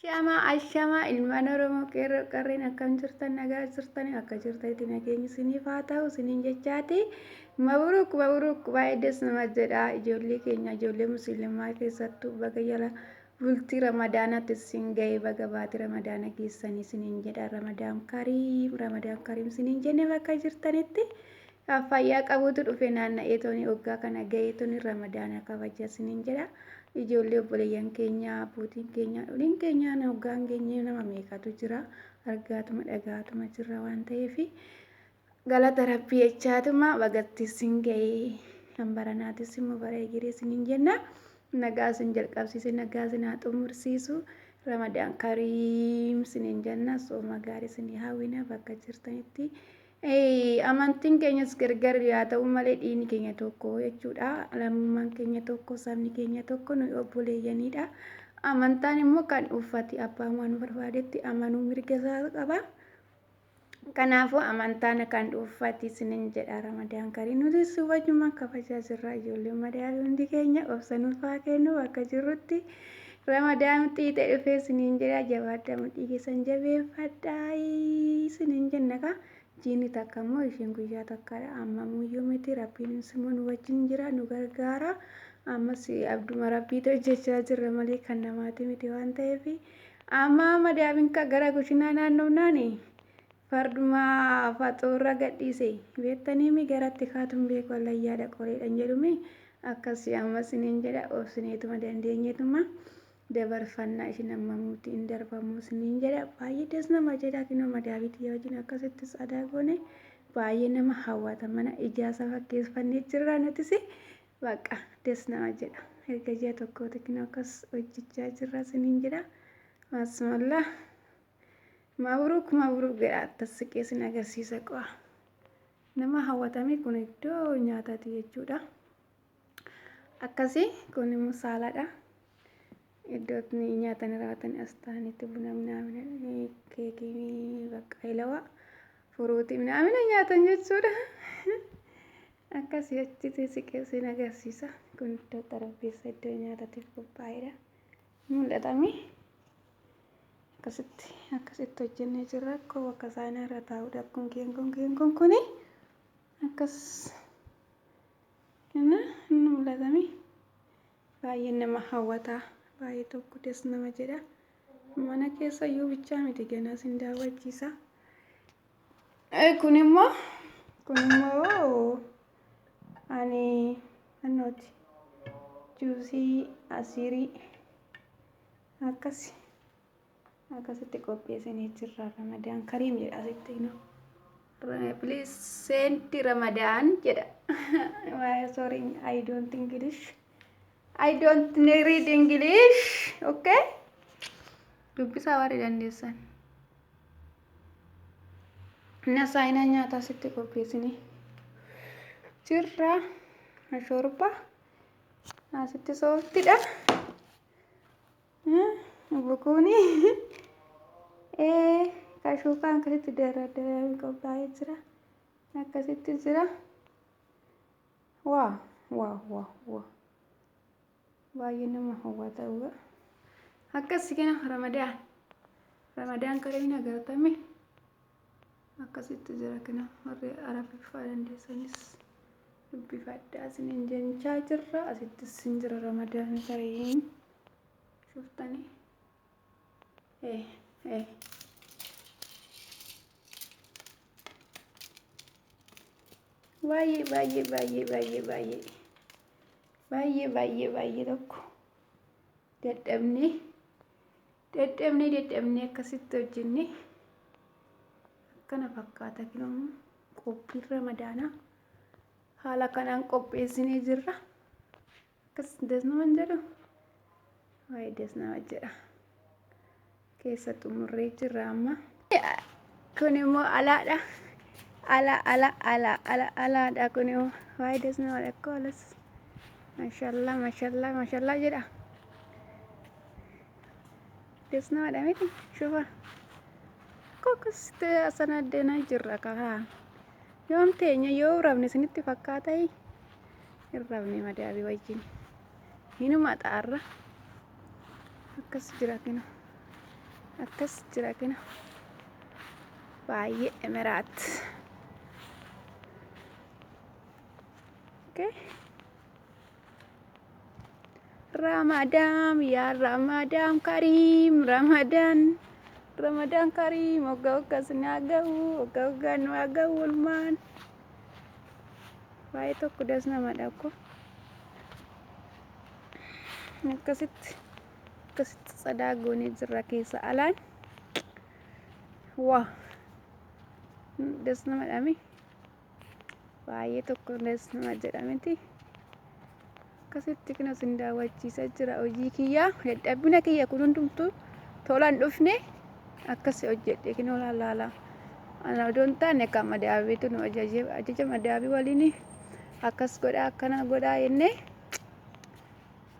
Shama ashama ilmaan Oromoo qeerroo qarreen akkam jirtan nagaa jirtan akka jirtanitti nageenyi isiniif haa ta'u isiniin jechaati. Mabruuk baay'ees nama jedha ijoollee keenya ijoollee musliimaa keessattuu baga jala bultii ramadaanaatti isin ga'e baga baatii ramadaana geessanii isiniin jedha ramadaan kariim isiniin jenne bakka jirtanitti. Fayyaa qabuutu dhufe naanna'ee tooni waggaa kana ga'ee tooni ramadaana kabaja isiniin jedha. Ijoollee obboleeyyan keenya abbootiin keenya dholiin keenya hoggaan keenya nama meeqatu jira argaatuma dhagaatuma jirra waan ta'eef galata rabbii jechaatuma bagatti isin ga'ee kan baranaatis immoo bara egeree isiniin jenna nagaa isin jalqabsiise nagaa isin haa xumursiisu ramadaan kariim isiniin jenna sooma gaarii isinii hawwina bakka jirtanitti. Amantiin keenyas gargar yaa ta'u malee dhiigni keenya tokko jechuudha. Lammummaan keenya tokko sabni keenya tokko nuyi obboleeyyanidha. Amantaan immoo kan uffati abbaan waan barbaadetti amanuu mirga isaa qaba. Kanaafuu amantaan kan uffati isiniin jedha ramadaan kariim nuti wajjuma kabajaa jirra ijoollee madaalii hundi keenya obsanuuf haa kennu bakka jirrutti. Ramadaan xiixee dhufee isiniin jedha jabaadhaa mudhii keessan jabeeffadhaa isiniin jenna. Jiini takka immoo isheen guyyaa takkaadha amma muyyuu miti rabbiin immoo nu wajjin jira nu gargaara ammas abduma rabbiitu hojjechaa jirra malee kan namaati miti waan ta'eef amma madaabiin gara kushinaa naannofnaani farduma faxoorra gadhiise beektanii garatti kaatuun beeku allayyaadha qoreedhaan jedhumi akkasii ammas isiniin jedha obsineetuma dandeenyeetuma. Dabarfannaa isheen amma nuti hin darbamu isiniin jedha baay'ee des nama jedha kinoo madaabiitii wajjin akkasitti sadaa goone baay'ee nama hawwata mana ijaasa fakkeeffannee jirra nutis baqa des nama jedha erga ji'a tokkooti kinoo akkas hojjechaa jirra isiniin jedha masmallaa mabruuk jedha tassiqee isin agarsiisa qo'a nama hawwatame kun iddoo nyaataati jechuudha akkasii kun immoo saaladha. Iddootti nyaatan raawwatan astaanitti buna minamina keekii baqqeelawaa furuutii minamina nyaatan jechuudha. Akkasii achitti siqeessiin agarsiisa. Kun iddoo xarapheessa iddoo nyaatatiif qophaa'edha. Mul'atami. Akkasitti hojjennee jirra. Akkoo bakka isaanii irra taa'udha. Kun keenkoon kuni akkas inni mul'atami. Baay'ee nama hawwata. Baay'ee tokko des nama jedha mana keessa iyyuu bichaa miti ganaas hin daawwachiisa. Kun immoo ani annooti juusii asiirii akkasitti qopheessinee jirra ramadaan kariim jedha asitti please send ramadaan jedha. Sorry I don't English. I don't read English, okay? Dubbisa warri dandeessan. Nasaayina nyaata asitti qopheessinee jirra. Shorba asitti sooftidha. Bukuuni kashuukaan akkasitti daradaramee qophaa'ee jira. Akkasitti jira. Waa. Baay'ee nama hawwata akkasii kana ramadaan kariim agartame akkasitti jira kana warri arabiffaa dandeessanis dubbifadhaa isiniin jechaa jirra asitti isin jira ramadaan kariim shuftanii baay'ee tokko dadhabnee akkasitti hojjenne akkana fakkaata kinoo qophii ramadaanaa haala kanaan qopheessinee jirra akkas des nama jedhu waa'ee des nama jedha keessa xumurree jirra amma kun immoo alaadha alaadha kun immoo waa'ee des nama dhaqqoo alas. Mashallah jedha. Des nama dhamiti shufa. Kokkasti asana addeenaa jirra kahaa. Yoom teenya yoo rabne isinitti fakkaata hin rabne madaabii wajjin. Hinuma xaarra. Akkas jira kinu. akkas jira kana baay'ee emiraat. Okay. Ramadan ya Ramadan Karim, Ramadan Karim, oga sinagahu, oga nu agahu ulman. Baay'ee tokko das namadha ko. Akkasitti sadaa goonee jirra keessa alaan. Waa das namadhami. Baay'ee tokko das nama jedhameti. Akkasitti kana sin daawwachiisaa jira hojii kiyyaa. Dadhabbina kiyya kun hundumtuu tolaan dhufne akkasi hojjedhe kinoo laala. Ana odoon taane kan madaabiitu nu ajaja madaabii waliin akkas godhaa akkana godhaa jennee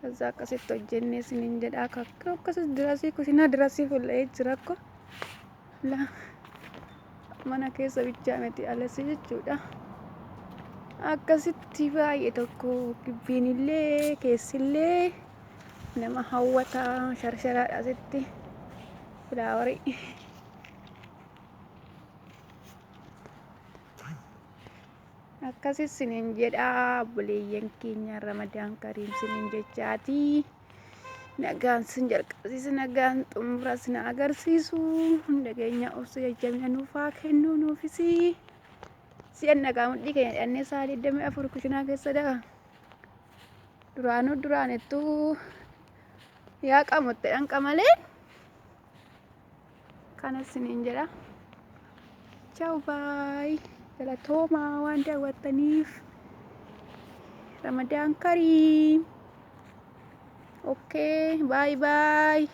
kaza akkasitti hojjennee sinin jedhaa akkasis dirasii kusinaa dirasii fuul'ee jira ko mana keessa bichaa miti alasii jechuudha. Akkasitti baay'ee tokko gibbiinillee keessillee nama hawwata sharsharaadha asitti filaawarii. Akkasis sinin jedhaa buleeyyan keenya Ramadaan Kariim sinin jechaati. Nagaan sin jalqabsiisu nagaan xumuras na agarsiisu hunda keenya obsa jajjabina nuuf haa kennu nuufisi. Si'an nagaa mudhii keenya dhannee sa'a 24 kushinaa keessa daga. Duraanettuu yaa qamotte dhanqa malee kanas sinin jedha. Ciao bye. Galatoomaa waan daawwattaniif. Ramadaan Kariim. Okay, bye bye.